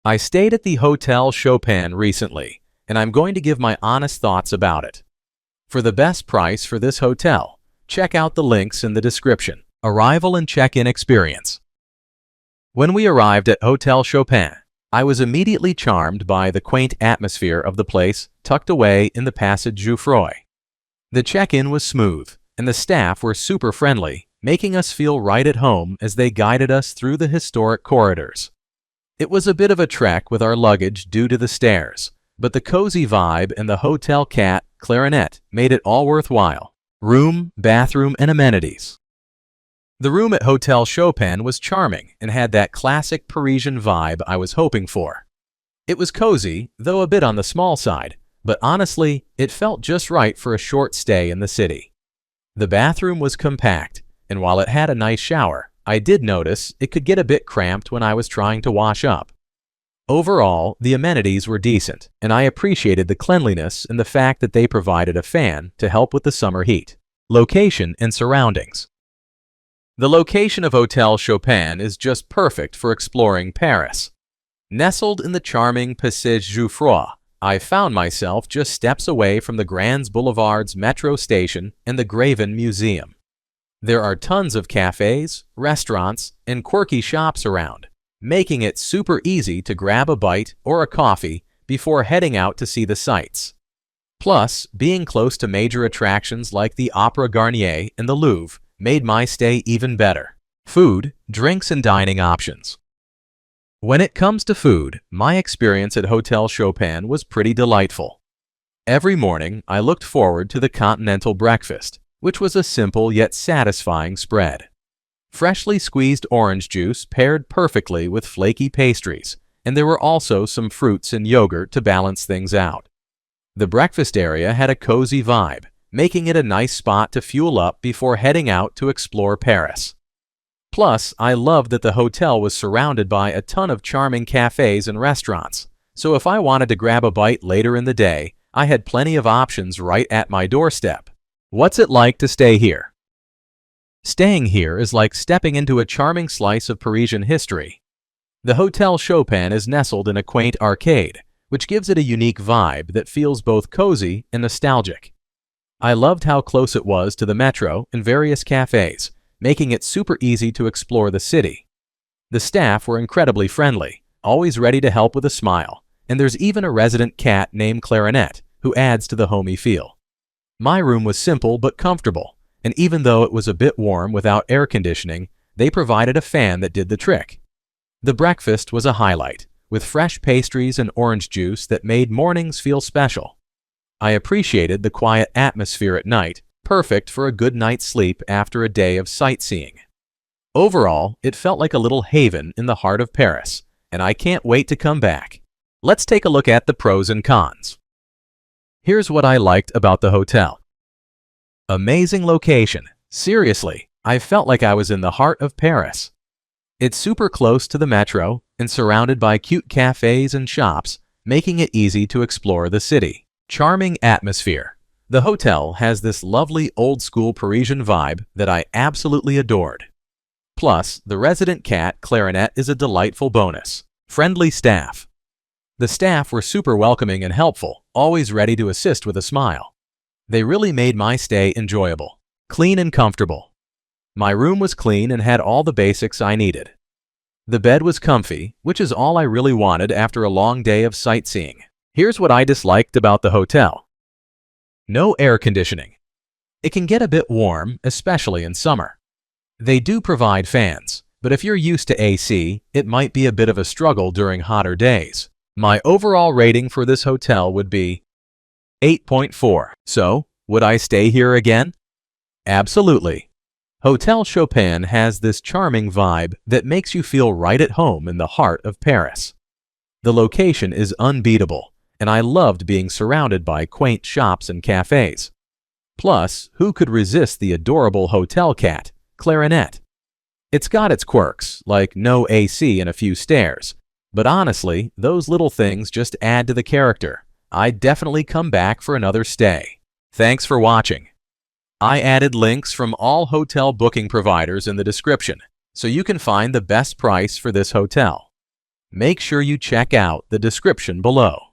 I stayed at the Hôtel Chopin recently, and I'm going to give my honest thoughts about it. For the best price for this hotel, check out the links in the description. Arrival and check-in experience. When we arrived at Hôtel Chopin, I was immediately charmed by the quaint atmosphere of the place tucked away in the Passage Jouffroy. The check-in was smooth, and the staff were super friendly, making us feel right at home as they guided us through the historic corridors. It was a bit of a trek with our luggage due to the stairs, but the cozy vibe and the hotel cat, Clarinet, made it all worthwhile. Room, bathroom, and amenities. The room at Hôtel Chopin was charming and had that classic Parisian vibe I was hoping for. It was cozy, though a bit on the small side, but honestly, it felt just right for a short stay in the city. The bathroom was compact, and while it had a nice shower, I did notice it could get a bit cramped when I was trying to wash up. Overall, the amenities were decent, and I appreciated the cleanliness and the fact that they provided a fan to help with the summer heat. Location and surroundings. The location of Hôtel Chopin is just perfect for exploring Paris. Nestled in the charming Passage Jouffroy, I found myself just steps away from the Grands Boulevards metro station and the Graven Museum. There are tons of cafes, restaurants, and quirky shops around, making it super easy to grab a bite or a coffee before heading out to see the sights. Plus, being close to major attractions like the Opera Garnier and the Louvre made my stay even better. Food, drinks, and dining options. When it comes to food, my experience at Hôtel Chopin was pretty delightful. Every morning, I looked forward to the continental breakfast, which was a simple yet satisfying spread. Freshly squeezed orange juice paired perfectly with flaky pastries, and there were also some fruits and yogurt to balance things out. The breakfast area had a cozy vibe, making it a nice spot to fuel up before heading out to explore Paris. Plus, I loved that the hotel was surrounded by a ton of charming cafes and restaurants, so if I wanted to grab a bite later in the day, I had plenty of options right at my doorstep. What's it like to stay here? Staying here is like stepping into a charming slice of Parisian history. The Hôtel Chopin is nestled in a quaint arcade, which gives it a unique vibe that feels both cozy and nostalgic. I loved how close it was to the metro and various cafes, making it super easy to explore the city. The staff were incredibly friendly, always ready to help with a smile, and there's even a resident cat named Clarinet who adds to the homey feel. My room was simple but comfortable, and even though it was a bit warm without air conditioning, they provided a fan that did the trick. The breakfast was a highlight, with fresh pastries and orange juice that made mornings feel special. I appreciated the quiet atmosphere at night, perfect for a good night's sleep after a day of sightseeing. Overall, it felt like a little haven in the heart of Paris, and I can't wait to come back. Let's take a look at the pros and cons. Here's what I liked about the hotel. Amazing location. Seriously, I felt like I was in the heart of Paris. It's super close to the metro and surrounded by cute cafes and shops, making it easy to explore the city. Charming atmosphere. The hotel has this lovely old-school Parisian vibe that I absolutely adored. Plus, the resident cat, Clarinet, is a delightful bonus. Friendly staff. The staff were super welcoming and helpful, always ready to assist with a smile. They really made my stay enjoyable. Clean and comfortable. My room was clean and had all the basics I needed. The bed was comfy, which is all I really wanted after a long day of sightseeing. Here's what I disliked about the hotel. No air conditioning. It can get a bit warm, especially in summer. They do provide fans, but if you're used to AC, it might be a bit of a struggle during hotter days. My overall rating for this hotel would be 8.4. So, would I stay here again? Absolutely. Hôtel Chopin has this charming vibe that makes you feel right at home in the heart of Paris. The location is unbeatable, and I loved being surrounded by quaint shops and cafes. Plus, who could resist the adorable hotel cat, Clarinet? It's got its quirks, like no AC and a few stairs, but honestly, those little things just add to the character. I'd definitely come back for another stay. Thanks for watching. I added links from all hotel booking providers in the description, so you can find the best price for this hotel. Make sure you check out the description below.